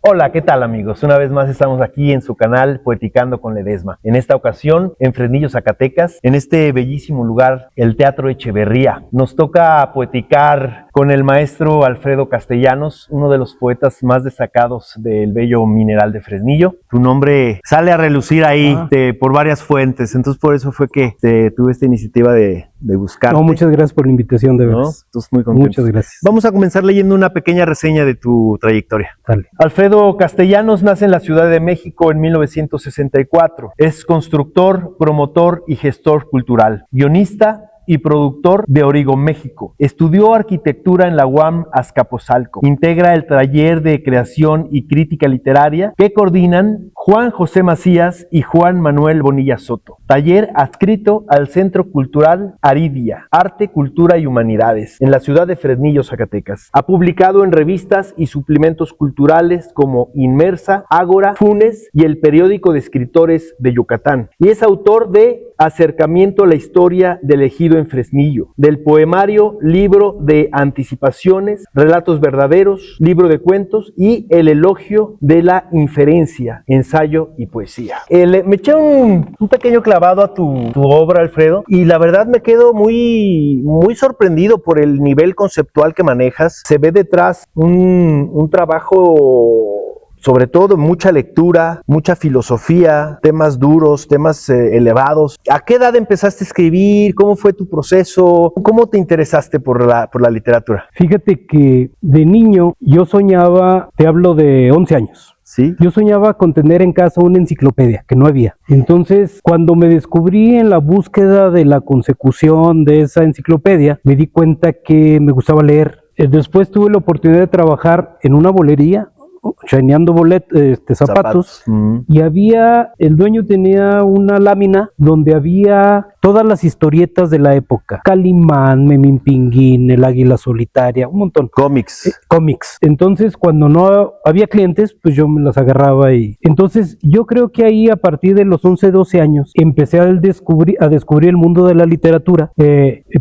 Hola, ¿qué tal amigos? Una vez más estamos aquí en su canal Poeticando con Ledesma. En esta ocasión en Fresnillo, Zacatecas, en este bellísimo lugar, el Teatro Echeverría. Nos toca poeticar con el maestro Alfredo Castellanos, uno de los poetas más destacados del bello mineral de Fresnillo. Tu nombre sale a relucir ahí por varias fuentes, entonces por eso fue que tuve esta iniciativa de buscarte. No, muchas gracias por la invitación, de verdad. ¿No? Entonces muy contento. Muchas gracias. Vamos a comenzar leyendo una pequeña reseña de tu trayectoria. Dale. Alfredo Castellanos nace en la Ciudad de México en 1964. Es constructor, promotor y gestor cultural, guionista y productor de Origo, México. Estudió arquitectura en la UAM Azcapotzalco. Integra el taller de creación y crítica literaria que coordinan Juan José Macías y Juan Manuel Bonilla Soto. Taller adscrito al Centro Cultural Aridia, Arte, Cultura y Humanidades, en la ciudad de Fresnillo, Zacatecas. Ha publicado en revistas y suplementos culturales como Inmersa, Ágora, Funes y el Periódico de Escritores de Yucatán. Y es autor de Acercamiento a la historia del ejido en Fresnillo, del poemario Libro de Anticipaciones, Relatos Verdaderos, Libro de Cuentos y El Elogio de la Inferencia, Ensayo y Poesía. Me eché un pequeño clavado a tu obra, Alfredo, y la verdad me quedo muy sorprendido por el nivel conceptual que manejas. Se ve detrás un trabajo, sobre todo mucha lectura, mucha filosofía, temas duros, temas elevados. ¿A qué edad empezaste a escribir? ¿Cómo fue tu proceso? ¿Cómo te interesaste por la literatura? Fíjate que de niño yo soñaba, te hablo de 11 años. ¿Sí? Yo soñaba con tener en casa una enciclopedia, que no había. Entonces, cuando me descubrí en la búsqueda de la consecución de esa enciclopedia, me di cuenta que me gustaba leer. Después tuve la oportunidad de trabajar en una bolería, shineando zapatos. Y el dueño tenía una lámina donde había todas las historietas de la época: Calimán, Memín Pinguín, El Águila Solitaria, un montón. Cómics. Cómics. Entonces, cuando no había clientes, pues yo me las agarraba y... Entonces, yo creo que ahí, a partir de los 11, 12 años, empecé a descubrir el mundo de la literatura,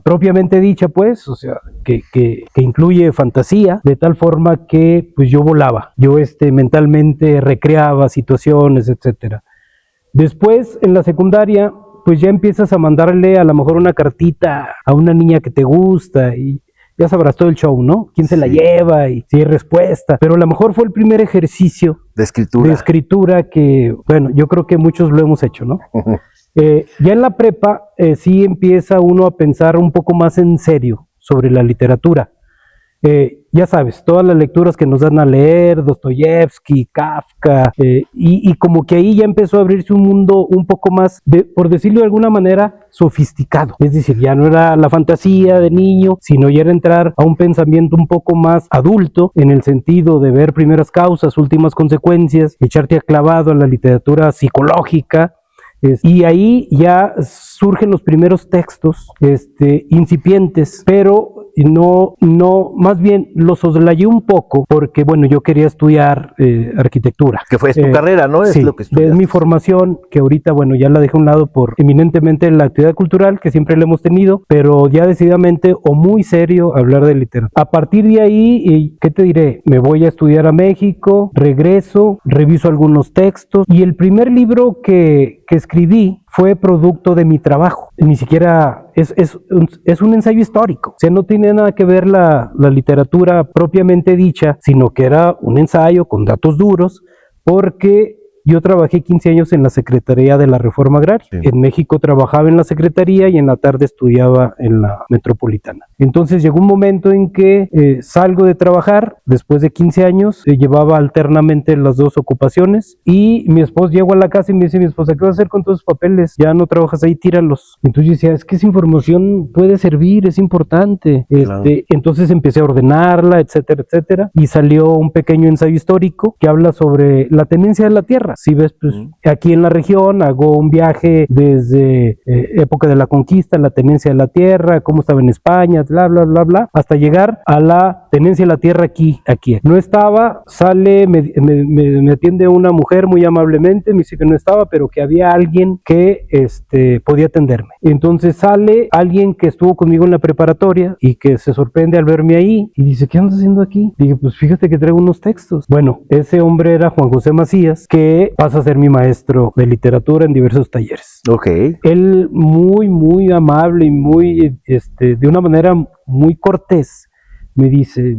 propiamente dicha, pues, o sea, que incluye fantasía, de tal forma que, pues, yo volaba. Yo mentalmente recreaba situaciones, etcétera. Después, en la secundaria, pues ya empiezas a mandarle a lo mejor una cartita a una niña que te gusta y ya sabrás todo el show, ¿no? ¿Quién se la lleva? Y si hay respuesta. Pero a lo mejor fue el primer ejercicio de escritura que, bueno, yo creo que muchos lo hemos hecho, ¿no? Ya en la prepa sí empieza uno a pensar un poco más en serio sobre la literatura. Ya sabes, todas las lecturas que nos dan a leer, Dostoyevsky, Kafka, y como que ahí ya empezó a abrirse un mundo un poco más, por decirlo de alguna manera, sofisticado. Es decir, ya no era la fantasía de niño, sino ya era entrar a un pensamiento un poco más adulto, en el sentido de ver primeras causas, últimas consecuencias, echarte a clavado a la literatura psicológica. Y ahí ya surgen los primeros textos incipientes, pero no, más bien los soslayé un poco porque, bueno, yo quería estudiar arquitectura. Que fue tu carrera, ¿no? Sí, es lo que estudiaste. Es mi formación, que ahorita, bueno, ya la dejé a un lado por eminentemente la actividad cultural, que siempre la hemos tenido, pero ya decididamente o muy serio hablar de literatura. A partir de ahí, ¿qué te diré? Me voy a estudiar a México, regreso, reviso algunos textos, y el primer libro que escribí fue producto de mi trabajo. Ni siquiera es un ensayo histórico. O sea, no tiene nada que ver la literatura propiamente dicha, sino que era un ensayo con datos duros, porque yo trabajé 15 años en la Secretaría de la Reforma Agraria. Sí. En México trabajaba en la Secretaría y en la tarde estudiaba en la Metropolitana. Entonces llegó un momento en que salgo de trabajar, después de 15 años, llevaba alternamente las dos ocupaciones, y mi esposo, llego a la casa y me dice mi esposa: ¿qué vas a hacer con todos los papeles? Ya no trabajas ahí, tíralos. Entonces yo decía, es que esa información puede servir, es importante. Claro. Entonces empecé a ordenarla, etcétera, etcétera, y salió un pequeño ensayo histórico que habla sobre la tenencia de la tierra. Si ves, pues aquí en la región hago un viaje desde época de la conquista, la tenencia de la tierra, cómo estaba en España, bla, bla, bla, bla, hasta llegar a la tenencia de la tierra aquí. No estaba, sale, me atiende una mujer muy amablemente, me dice que no estaba, pero que había alguien que podía atenderme. Entonces sale alguien que estuvo conmigo en la preparatoria y que se sorprende al verme ahí y dice, ¿qué andas haciendo aquí? Dije, pues fíjate que traigo unos textos. Bueno, ese hombre era Juan José Macías, que pasa a ser mi maestro de literatura en diversos talleres. Ok. Él muy, muy amable y muy, de una manera muy cortés, me dice,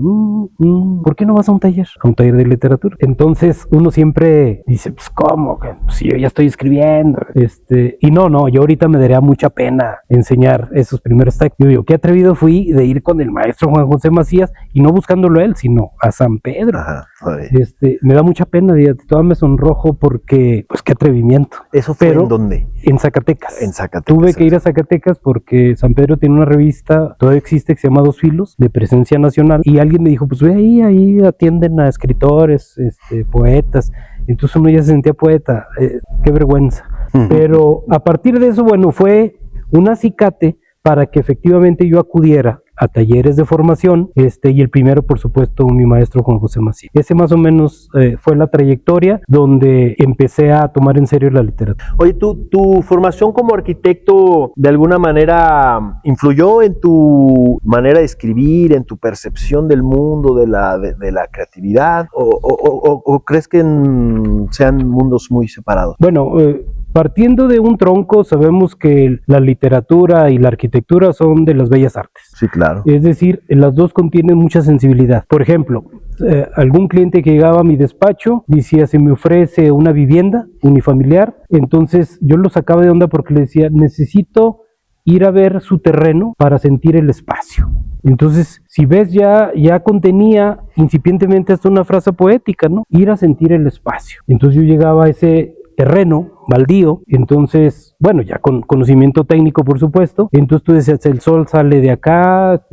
¿por qué no vas a un taller? A un taller de literatura. Entonces uno siempre dice, pues ¿cómo? Pues yo ya estoy escribiendo. Y no, yo ahorita me daría mucha pena enseñar esos primeros textos. Yo digo, qué atrevido fui de ir con el maestro Juan José Macías y no buscándolo a él, sino a San Pedro. Ajá, me da mucha pena, todavía me sonrojo porque, pues qué atrevimiento. ¿Eso fue en dónde? En Zacatecas. En Zacatecas. Tuve que ir a Zacatecas porque San Pedro tiene una revista, todavía existe, que se llama Dos Filos, de presencia nacional, y alguien me dijo, pues ve ahí atienden a escritores, poetas. Entonces uno ya se sentía poeta, qué vergüenza. Pero a partir de eso, bueno, fue un acicate para que efectivamente yo acudiera a talleres de formación, y el primero, por supuesto, mi maestro Juan José Macías. Ese más o menos fue la trayectoria donde empecé a tomar en serio la literatura. Oye, ¿tu formación como arquitecto de alguna manera influyó en tu manera de escribir, en tu percepción del mundo, de la creatividad? ¿O crees que sean mundos muy separados? Bueno, partiendo de un tronco, sabemos que la literatura y la arquitectura son de las bellas artes. Sí, claro. Es decir, las dos contienen mucha sensibilidad. Por ejemplo, algún cliente que llegaba a mi despacho decía, se me ofrece una vivienda unifamiliar, entonces yo lo sacaba de onda porque le decía, necesito ir a ver su terreno para sentir el espacio. Entonces, si ves, ya contenía incipientemente hasta una frase poética, ¿no? Ir a sentir el espacio. Entonces yo llegaba a ese terreno baldío, entonces, bueno, ya con conocimiento técnico, por supuesto, entonces tú decías, el sol sale de acá,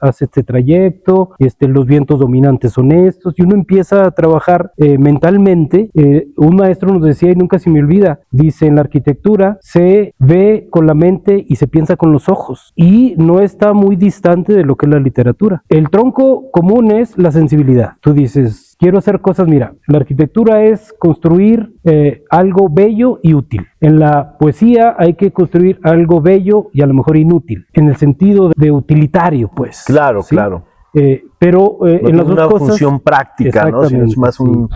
hace este trayecto, los vientos dominantes son estos, y uno empieza a trabajar mentalmente. Un maestro nos decía, y nunca se me olvida, dice, en la arquitectura se ve con la mente y se piensa con los ojos, y no está muy distante de lo que es la literatura. El tronco común es la sensibilidad. Tú dices, quiero hacer cosas, mira, la arquitectura es construir algo bello y útil. En la poesía hay que construir algo bello y a lo mejor inútil, en el sentido de utilitario, pues. Claro, ¿sí? claro. Pero en las dos una cosas, función práctica, ¿no? Sino es más un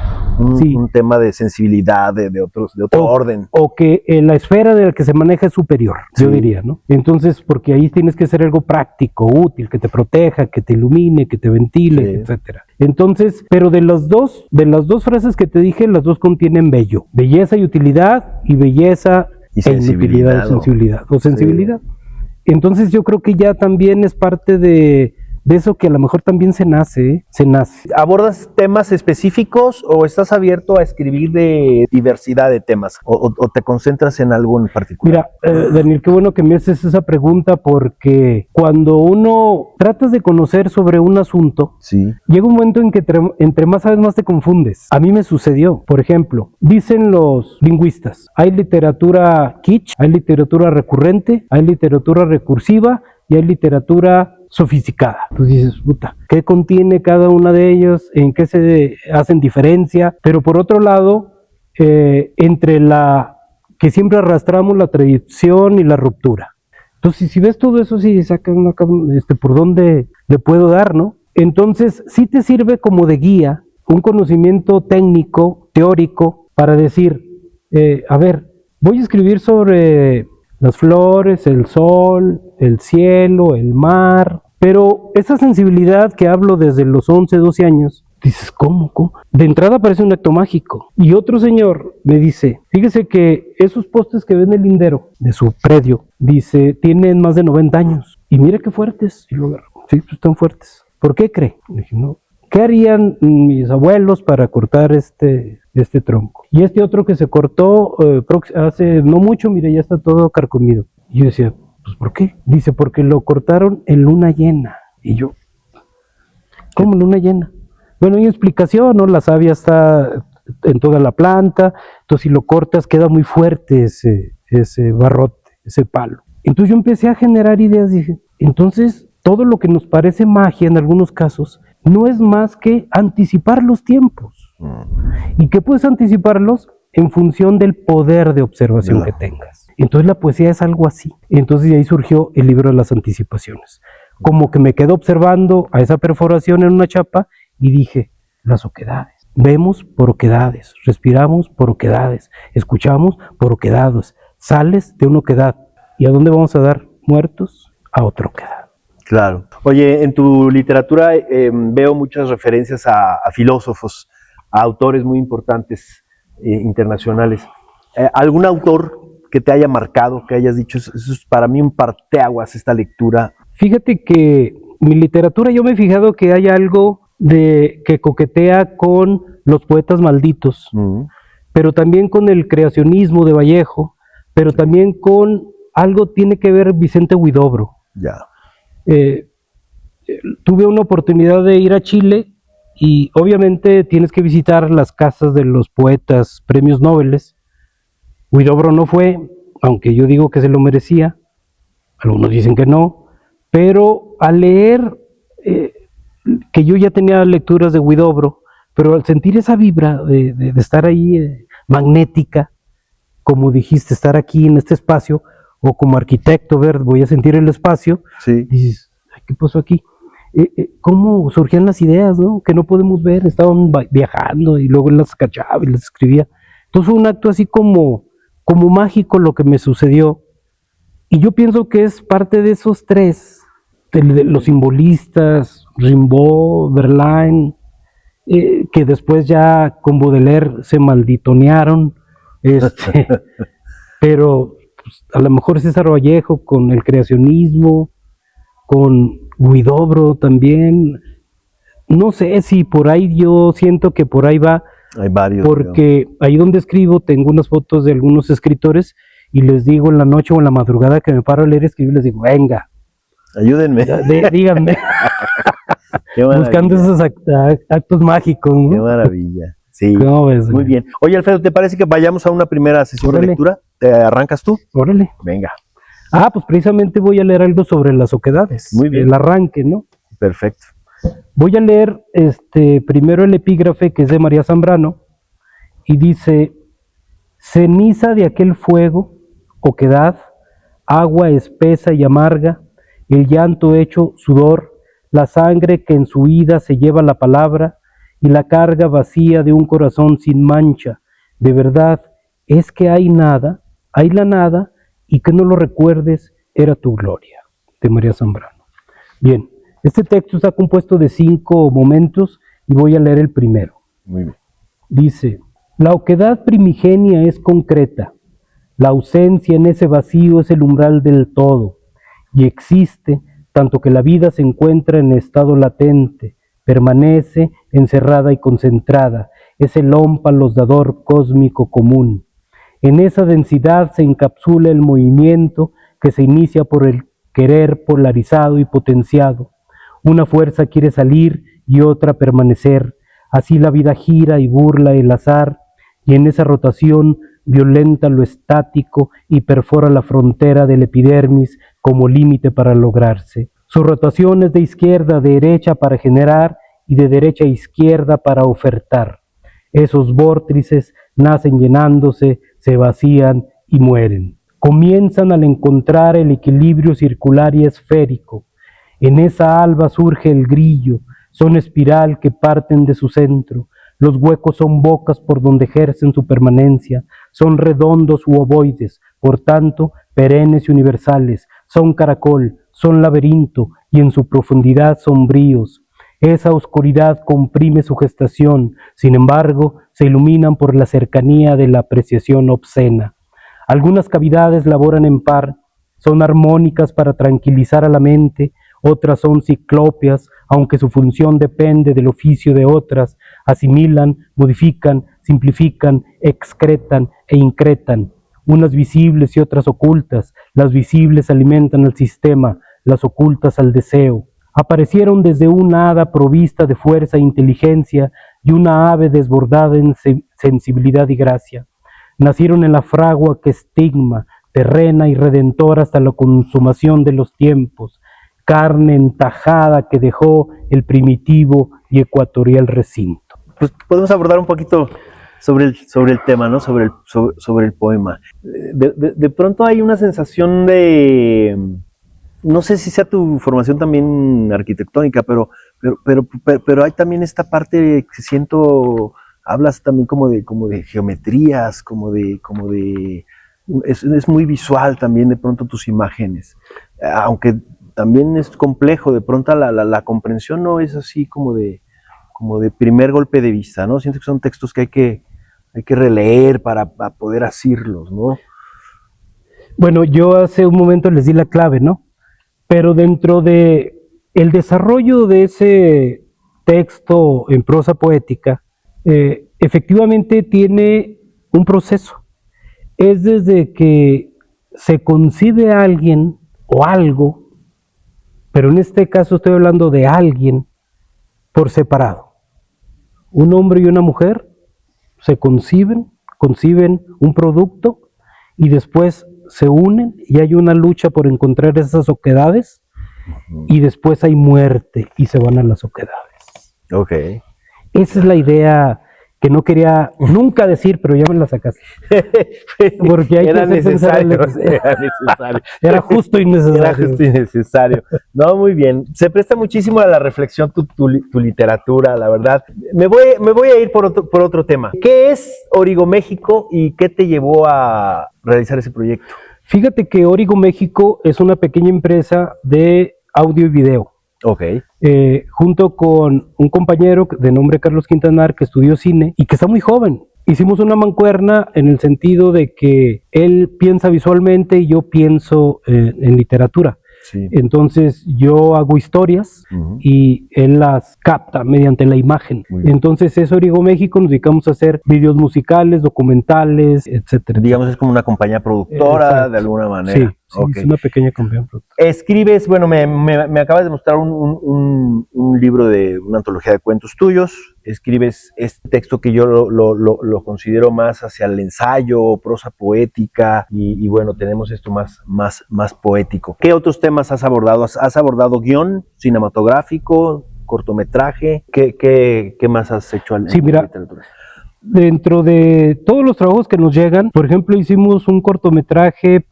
tema de sensibilidad, de otro orden. O que la esfera de la que se maneja es superior, yo diría, ¿no? Entonces, porque ahí tienes que ser algo práctico, útil, que te proteja, que te ilumine, que te ventile, etcétera. Entonces, pero de las dos frases que te dije, las dos contienen bello, belleza y utilidad, y belleza y inutilidad o sensibilidad. Entonces yo creo que ya también es parte de eso que a lo mejor también se nace. ¿Abordas temas específicos o estás abierto a escribir de diversidad de temas? ¿O te concentras en algo en particular? Mira, Daniel, qué bueno que me haces esa pregunta, porque cuando uno tratas de conocer sobre un asunto, llega un momento en que entre más sabes, más te confundes. A mí me sucedió. Por ejemplo, dicen los lingüistas, hay literatura kitsch, hay literatura recurrente, hay literatura recursiva y hay literatura sofisticada. Tú dices, puta, ¿qué contiene cada una de ellas? ¿En qué se hacen diferencia? Pero por otro lado, entre la que siempre arrastramos, la tradición y la ruptura. Entonces, si ves todo eso, sí, saca por dónde le puedo dar, ¿no? Entonces, sí te sirve como de guía, un conocimiento técnico, teórico, para decir, a ver, voy a escribir sobre las flores, el sol, el cielo, el mar, pero esa sensibilidad que hablo desde los 11, 12 años, dices, ¿cómo? De entrada parece un acto mágico. Y otro señor me dice, fíjese que esos postes que ven en el lindero de su predio, dice, tienen más de 90 años. Y mira qué fuertes. Y luego, sí, pues están fuertes. ¿Por qué cree? Le dije, no. ¿Qué harían mis abuelos para cortar este tronco? Y este otro que se cortó hace no mucho, mire, ya está todo carcomido. Y yo decía, pues ¿por qué? Dice, porque lo cortaron en luna llena. Y yo, ¿cómo luna llena? Bueno, hay explicación, ¿no? La savia está en toda la planta, entonces si lo cortas queda muy fuerte ese barrote, ese palo. Entonces yo empecé a generar ideas, dije, entonces todo lo que nos parece magia en algunos casos no es más que anticipar los tiempos. ¿Y qué puedes anticiparlos? En función del poder de observación que tengas. Entonces la poesía es algo así. Entonces de ahí surgió el libro de las anticipaciones. Como que me quedo observando a esa perforación en una chapa y dije, las oquedades. Vemos por oquedades, respiramos por oquedades, escuchamos por oquedades. Sales de una oquedad. ¿Y a dónde vamos a dar? Muertos a otra oquedad. Claro. Oye, en tu literatura veo muchas referencias a filósofos, a autores muy importantes internacionales. ¿Algún autor que te haya marcado, que hayas dicho, eso es para mí un parteaguas esta lectura? Fíjate que mi literatura, yo me he fijado que hay algo que coquetea con los poetas malditos, pero también con el creacionismo de Vallejo, pero también con algo tiene que ver Vicente Huidobro. Ya. Tuve una oportunidad de ir a Chile y obviamente tienes que visitar las casas de los poetas premios Nobel. Huidobro no fue, aunque yo digo que se lo merecía, algunos dicen que no, pero al leer, que yo ya tenía lecturas de Huidobro, pero al sentir esa vibra de estar ahí magnética, como dijiste, estar aquí en este espacio, o como arquitecto, voy a sentir el espacio, sí. Dices, ¿qué pasó aquí? ¿Cómo surgían las ideas, no? Que no podemos ver, estaban viajando y luego las cachaba y las escribía. Entonces fue un acto así como mágico lo que me sucedió. Y yo pienso que es parte de esos tres, de los simbolistas, Rimbaud, Verlaine, que después ya con Baudelaire se malditonearon, pero pues, a lo mejor César Vallejo con el creacionismo, con Huidobro también, no sé si por ahí yo siento que por ahí va. Hay varios. Porque ahí donde escribo tengo unas fotos de algunos escritores y les digo en la noche o en la madrugada que me paro a leer, escribir, les digo, venga, ayúdenme, díganme. Buscando esos actos mágicos, ¿no? Qué maravilla. Sí, ¿Cómo ves? Muy bien. Oye, Alfredo, ¿te parece que vayamos a una primera sesión de lectura? ¿Te arrancas tú? Órale. Venga. Pues precisamente voy a leer algo sobre las oquedades. Muy bien. El arranque, ¿no? Perfecto. Voy a leer primero el epígrafe, que es de María Zambrano, y dice: ceniza de aquel fuego, oquedad, agua espesa y amarga, el llanto hecho sudor, la sangre que en su ida se lleva la palabra, y la carga vacía de un corazón sin mancha. De verdad, es que hay la nada, y que no lo recuerdes, era tu gloria. De María Zambrano. Bien. Este texto está compuesto de 5 momentos y voy a leer el primero. Muy bien. Dice: la oquedad primigenia es concreta, la ausencia en ese vacío es el umbral del todo, y existe tanto que la vida se encuentra en estado latente, permanece encerrada y concentrada, es el ómpalos dador cósmico común. En esa densidad se encapsula el movimiento que se inicia por el querer polarizado y potenciado. Una fuerza quiere salir y otra permanecer. Así la vida gira y burla el azar, y en esa rotación violenta lo estático y perfora la frontera del epidermis como límite para lograrse. Su rotación es de izquierda a derecha para generar y de derecha a izquierda para ofertar. Esos vórtices nacen llenándose, se vacían y mueren. Comienzan al encontrar el equilibrio circular y esférico. En esa alba surge el grillo, son espiral que parten de su centro. Los huecos son bocas por donde ejercen su permanencia, son redondos u ovoides, por tanto, perennes y universales, son caracol, son laberinto y en su profundidad sombríos. Esa oscuridad comprime su gestación, sin embargo, se iluminan por la cercanía de la apreciación obscena. Algunas cavidades laboran en par, son armónicas para tranquilizar a la mente, otras son ciclópeas, aunque su función depende del oficio de otras, asimilan, modifican, simplifican, excretan e incretan, unas visibles y otras ocultas. Las visibles alimentan al sistema, las ocultas al deseo. Aparecieron desde una hada provista de fuerza e inteligencia, y una ave desbordada en sensibilidad y gracia. Nacieron en la fragua que estigma, terrena y redentora hasta la consumación de los tiempos, carne entajada que dejó el primitivo y ecuatorial recinto. Pues podemos abordar un poquito sobre el tema, ¿no? Sobre el poema. De pronto hay una sensación de, no sé si sea tu formación también arquitectónica, pero hay también esta parte que siento, hablas también como de geometrías, es muy visual también de pronto tus imágenes, aunque también es complejo, de pronto la comprensión no es así como de primer golpe de vista, ¿no? Siento que son textos que hay que releer para poder asirlos, ¿no? Bueno, yo hace un momento les di la clave, ¿no? Pero dentro de el desarrollo de ese texto en prosa poética, efectivamente tiene un proceso. Es desde que se concibe a alguien o algo, pero en este caso estoy hablando de alguien por separado. Un hombre y una mujer se conciben un producto y después se unen y hay una lucha por encontrar esas oquedades y después hay muerte y se van a las oquedades. Ok. Esa es la idea que no quería nunca decir, pero ya me la sacaste. Porque hay era que necesario, era justo y necesario. Era justo y necesario. No, muy bien. Se presta muchísimo a la reflexión tu literatura, la verdad. Me voy a ir por otro tema. ¿Qué es Origo México y qué te llevó a realizar ese proyecto? Fíjate que Origo México es una pequeña empresa de audio y video. Ok. Junto con un compañero de nombre Carlos Quintanar que estudió cine y que está muy joven. Hicimos una mancuerna en el sentido de que él piensa visualmente y yo pienso en literatura. Sí. Entonces yo hago historias y él las capta mediante la imagen. Entonces es Origo México, nos dedicamos a hacer videos musicales, documentales, etcétera. Digamos es como una compañía productora. Exacto. De alguna manera. Sí, sí, okay. Es una pequeña compañía productora. Escribes, bueno, me acabas de mostrar un libro de una antología de cuentos tuyos. Escribes este texto que yo lo considero más hacia el ensayo, prosa poética y bueno, tenemos esto más poético. ¿Qué otros temas has abordado? ¿Has abordado guión cinematográfico, cortometraje? ¿Qué más has hecho en mira, literatura? Dentro de todos los trabajos que nos llegan, por ejemplo, hicimos un cortometraje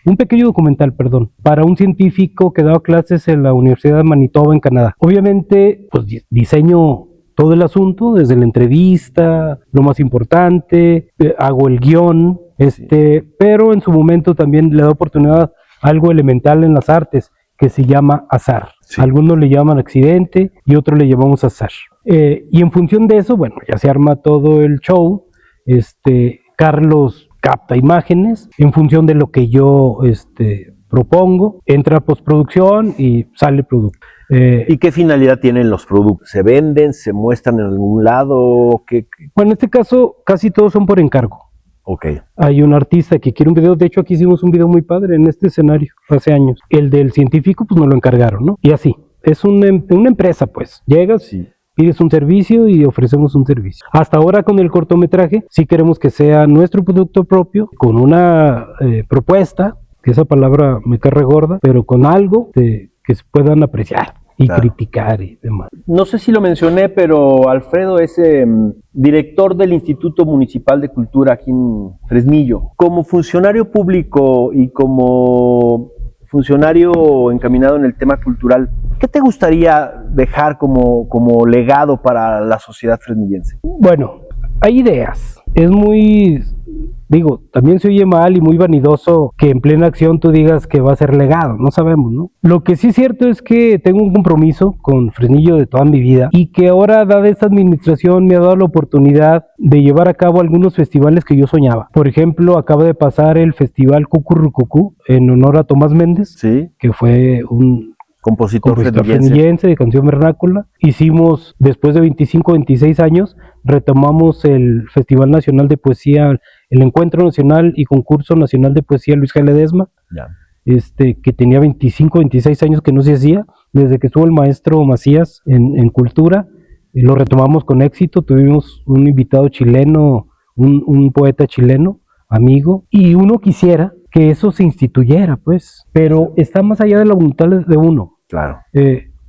un pequeño documental, para un científico que daba clases en la Universidad de Manitoba en Canadá. Obviamente, pues diseño todo el asunto, desde la entrevista, lo más importante, hago el guión, pero en su momento también le da oportunidad a algo elemental en las artes, que se llama azar. Sí. Algunos le llaman accidente y otros le llamamos azar. Y en función de eso, bueno, ya se arma todo el show. Carlos capta imágenes en función de lo que yo propongo, entra a postproducción y sale el producto. ¿Y qué finalidad tienen los productos? ¿Se venden? ¿Se muestran en algún lado? Bueno, en este caso casi todos son por encargo. Okay. Hay un artista que quiere un video, de hecho aquí hicimos un video muy padre en este escenario hace años. El del científico pues nos lo encargaron, ¿no? Y así, es una empresa pues, llegas, sí, pides un servicio y ofrecemos un servicio. Hasta ahora con el cortometraje sí queremos que sea nuestro producto propio, con una propuesta, que esa palabra me cae gorda, pero con algo que se puedan apreciar y criticar y demás. No sé si lo mencioné, pero Alfredo es director del Instituto Municipal de Cultura aquí en Fresnillo. Como funcionario público y como funcionario encaminado en el tema cultural, ¿qué te gustaría dejar como legado para la sociedad fresnillense? Bueno, hay ideas. Es muy, también se oye mal y muy vanidoso que en plena acción tú digas que va a ser legado, no sabemos, ¿no? Lo que sí es cierto es que tengo un compromiso con Fresnillo de toda mi vida y que ahora, dada esta administración, me ha dado la oportunidad de llevar a cabo algunos festivales que yo soñaba. Por ejemplo, acaba de pasar el Festival Cucurrucucú en honor a Tomás Méndez, ¿sí?, que fue un compositor fresnillense de canción vernácula. Hicimos, después de 26 años, retomamos el Festival Nacional de Poesía, el Encuentro Nacional y Concurso Nacional de Poesía Luis G. Ledesma, que tenía 26 años que no se hacía, desde que estuvo el maestro Macías en Cultura. lo retomamos con éxito, tuvimos un invitado chileno, un poeta chileno, amigo, y uno quisiera que eso se instituyera, pues, pero está más allá de la voluntad de uno. Claro.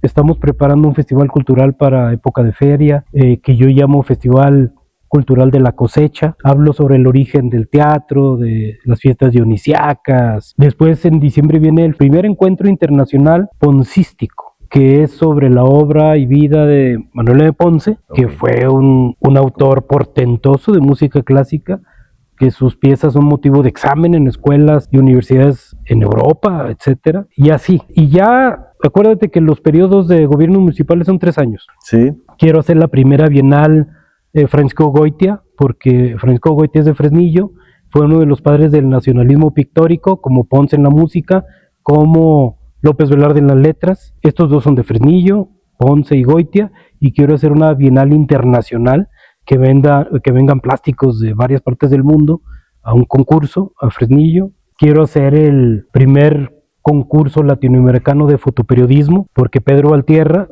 Estamos preparando un festival cultural para época de feria, que yo llamo Festival Cultural de la Cosecha. Hablo sobre el origen del teatro, de las fiestas dionisiacas. Después, en diciembre, viene el primer encuentro internacional poncístico, que es sobre la obra y vida de Manuel de Ponce, que fue un autor portentoso de música clásica, que sus piezas son motivo de examen en escuelas y universidades en Europa, etcétera, y así. Y ya, acuérdate que los periodos de gobierno municipales son 3 años. Sí. Quiero hacer la primera Bienal Francisco Goitia, porque Francisco Goitia es de Fresnillo, fue uno de los padres del nacionalismo pictórico, como Ponce en la música, como López Velarde en las letras. Estos dos son de Fresnillo, Ponce y Goitia, y quiero hacer una Bienal internacional que vengan plásticos de varias partes del mundo a un concurso, a Fresnillo. Quiero hacer el primer concurso latinoamericano de fotoperiodismo, porque Pedro Valtierra,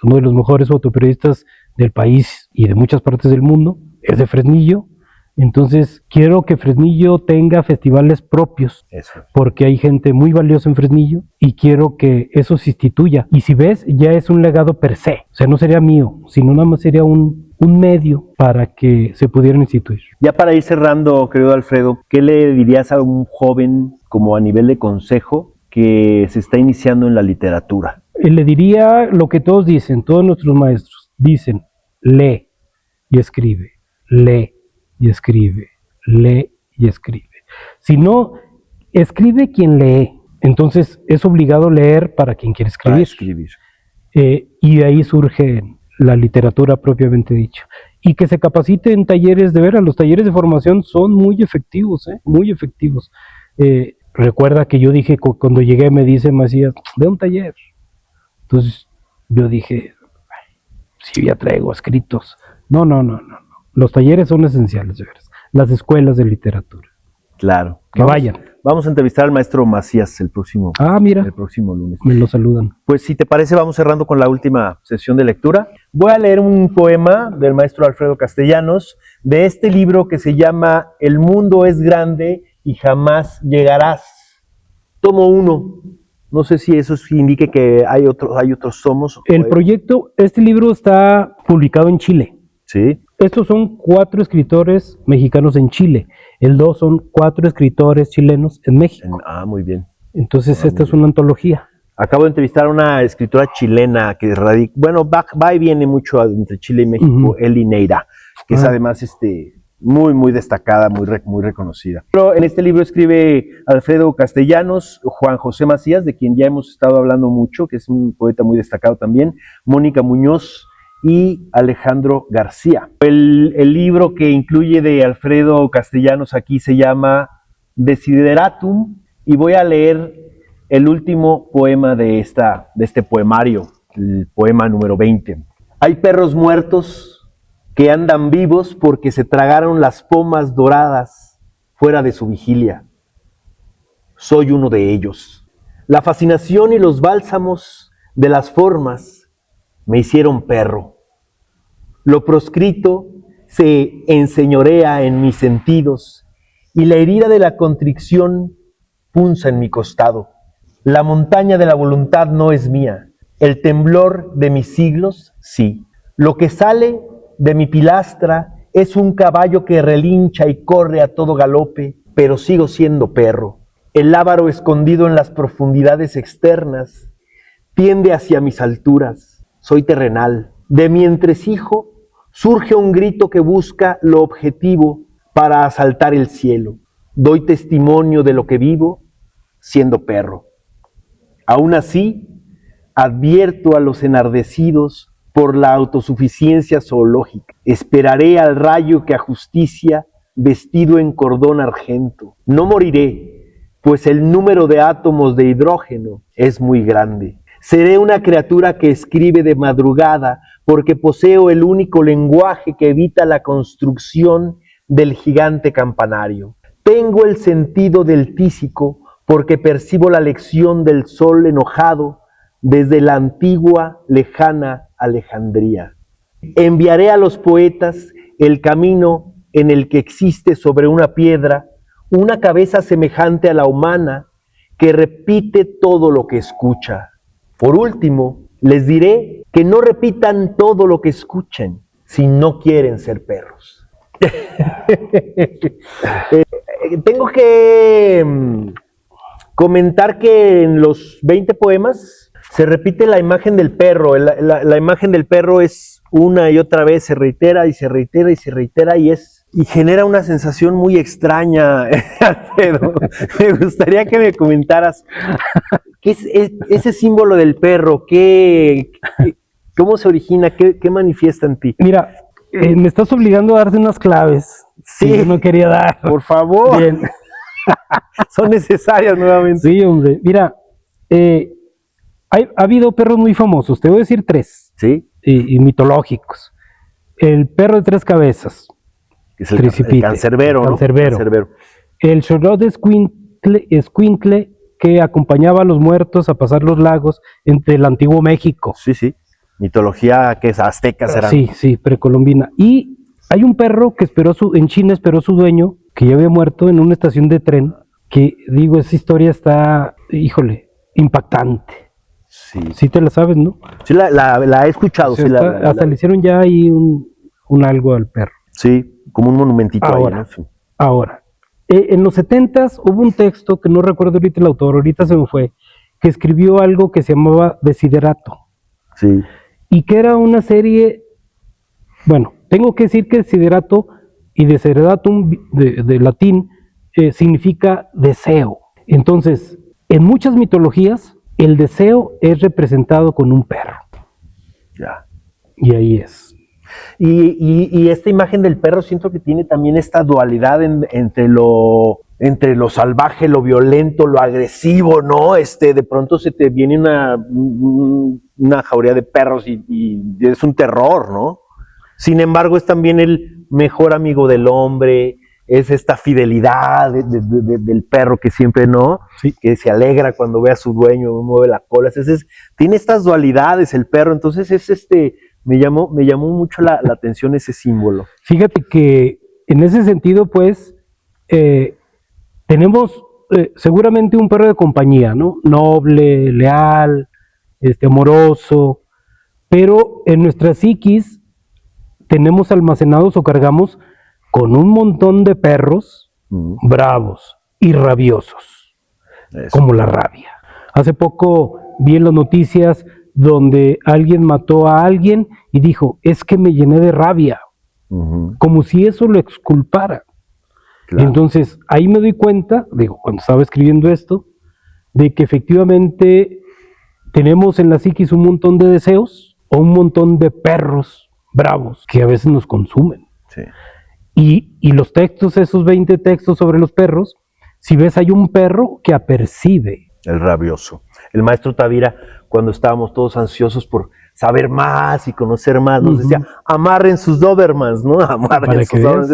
uno de los mejores fotoperiodistas del país y de muchas partes del mundo, es de Fresnillo. Entonces quiero que Fresnillo tenga festivales propios, porque hay gente muy valiosa en Fresnillo y quiero que eso se instituya. Y si ves, ya es un legado per se, o sea, no sería mío, sino nada más sería un medio para que se pudieran instituir. Ya para ir cerrando, querido Alfredo, ¿qué le dirías a un joven como a nivel de consejo que se está iniciando en la literatura? Le diría lo que todos dicen, todos nuestros maestros dicen: lee y escribe, lee y escribe, lee y escribe. Si no, escribe quien lee. Entonces es obligado leer para quien quiere escribir. Y de ahí surge la literatura propiamente dicha. Y que se capacite en talleres, de veras, los talleres de formación son muy efectivos, muy efectivos. Recuerda que yo dije, cuando llegué me dice Macías, ve a un taller. Entonces yo dije, si yo ya traigo escritos. No. Los talleres son esenciales, de veras. Las escuelas de literatura. Claro. Vayan. Vamos a entrevistar al maestro Macías el próximo lunes. Me lo saludan. Pues si te parece, vamos cerrando con la última sesión de lectura. Voy a leer un poema del maestro Alfredo Castellanos, de este libro que se llama El mundo es grande y jamás llegarás. Tomo 1. No sé si eso indique que hay otros tomos. El proyecto, este libro está publicado en Chile. Sí. Estos son 4 escritores mexicanos en Chile. El 2 son 4 escritores chilenos en México. Muy bien. Entonces esta es una antología. Acabo de entrevistar a una escritora chilena que va y viene mucho entre Chile y México, Eli Neira, que es además muy, muy destacada, muy reconocida. Pero en este libro escribe Alfredo Castellanos, Juan José Macías, de quien ya hemos estado hablando mucho, que es un poeta muy destacado también, Mónica Muñoz y Alejandro García. El libro que incluye de Alfredo Castellanos aquí se llama Desideratum, y voy a leer el último poema de este poemario, el poema número 20. Hay perros muertos que andan vivos porque se tragaron las pomas doradas fuera de su vigilia. Soy uno de ellos. La fascinación y los bálsamos de las formas me hicieron perro. Lo proscrito se enseñorea en mis sentidos y la herida de la contrición punza en mi costado. La montaña de la voluntad no es mía, el temblor de mis siglos sí. Lo que sale de mi pilastra es un caballo que relincha y corre a todo galope, pero sigo siendo perro. El lábaro escondido en las profundidades externas tiende hacia mis alturas. Soy terrenal. De mi entresijo surge un grito que busca lo objetivo para asaltar el cielo. Doy testimonio de lo que vivo siendo perro. Aún así, advierto a los enardecidos por la autosuficiencia zoológica. Esperaré al rayo que a justicia vestido en cordón argento. No moriré, pues el número de átomos de hidrógeno es muy grande. Seré una criatura que escribe de madrugada porque poseo el único lenguaje que evita la construcción del gigante campanario. Tengo el sentido del tísico porque percibo la lección del sol enojado desde la antigua, lejana Alejandría. Enviaré a los poetas el camino en el que existe sobre una piedra una cabeza semejante a la humana que repite todo lo que escucha. Por último, les diré que no repitan todo lo que escuchen si no quieren ser perros. Tengo que comentar que en los 20 poemas se repite la imagen del perro. La imagen del perro es una y otra vez, se reitera y se reitera y se reitera y genera una sensación muy extraña, Alfredo. Me gustaría que me comentaras qué es ese símbolo del perro, cómo se origina, qué manifiesta en ti. Mira, me estás obligando a darte unas claves. Sí, que yo no quería dar. Por favor. Bien. Son necesarias nuevamente. Sí, hombre. Mira, ha habido perros muy famosos. Te voy a decir 3. Sí. Y mitológicos. El perro de 3 cabezas. Es el cancerbero, ¿no? Cancerbero. El Xolotl Escuincle, que acompañaba a los muertos a pasar los lagos entre el antiguo México. Sí. Mitología que es azteca, será. Sí, precolombina. Y hay un perro que en China esperó su dueño, que ya había muerto en una estación de tren, que digo, esa historia está, híjole, impactante. Sí. Sí te la sabes, ¿no? Sí, la he escuchado. O sea, hasta le hicieron ya ahí un algo al perro. Sí, como un monumentito ahora, ahí, ¿no? Sí. Ahora, en los 70s hubo un texto, que no recuerdo ahorita el autor, ahorita se me fue, que escribió algo que se llamaba Desiderato. Sí. Y que era una serie, bueno, tengo que decir que Desiderato y Desideratum de latín significa deseo. Entonces, en muchas mitologías, el deseo es representado con un perro. Ya. Y ahí es. Y esta imagen del perro siento que tiene también esta dualidad entre lo salvaje, lo violento, lo agresivo, ¿no? De pronto se te viene una jauría de perros y es un terror, ¿no? Sin embargo, es también el mejor amigo del hombre, es esta fidelidad del perro que siempre, ¿no? Sí. Que se alegra cuando ve a su dueño, mueve la cola. Tiene estas dualidades el perro, entonces me llamó mucho la atención ese símbolo. Fíjate que en ese sentido, pues, tenemos seguramente un perro de compañía, ¿no? Noble, leal, amoroso, pero en nuestra psiquis tenemos almacenados o cargamos con un montón de perros bravos y rabiosos, como la rabia. Hace poco vi en las noticias donde alguien mató a alguien y dijo, es que me llené de rabia, como si eso lo exculpara. Claro. Entonces, ahí me doy cuenta, cuando estaba escribiendo esto, de que efectivamente tenemos en la psiquis un montón de deseos o un montón de perros bravos que a veces nos consumen. Sí. Y los textos, esos 20 textos sobre los perros, si ves, hay un perro que apercibe. El rabioso. El maestro Tavira, cuando estábamos todos ansiosos por saber más y conocer más, nos decía, amarren sus Dobermans, ¿no? Amarren sus Dobermans.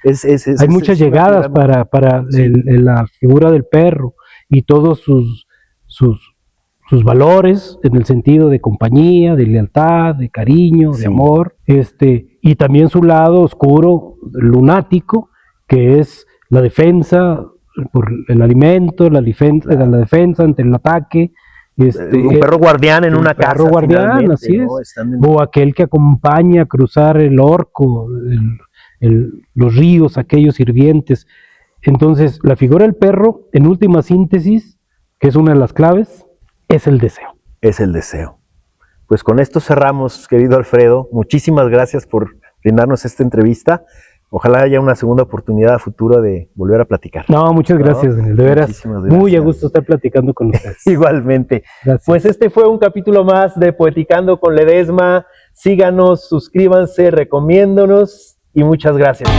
Es decir, hay muchas llegadas para la figura del perro y todos sus valores en el sentido de compañía, de lealtad, de cariño, de amor, y también su lado oscuro, lunático, que es la defensa por el alimento, la defensa ante el ataque. Un perro guardián en una casa. Un perro guardián, así es. O aquel que acompaña a cruzar el Orco, los ríos, aquellos hirvientes. Entonces, la figura del perro, en última síntesis, que es una de las claves, es el deseo. Es el deseo. Pues con esto cerramos, querido Alfredo. Muchísimas gracias por brindarnos esta entrevista. Ojalá haya una segunda oportunidad a futuro de volver a platicar. No, muchas gracias, Daniel. De veras, muy a gusto estar platicando con ustedes. Igualmente. Gracias. Pues este fue un capítulo más de Poeticando con Ledesma. Síganos, suscríbanse, recomiéndonos y muchas gracias.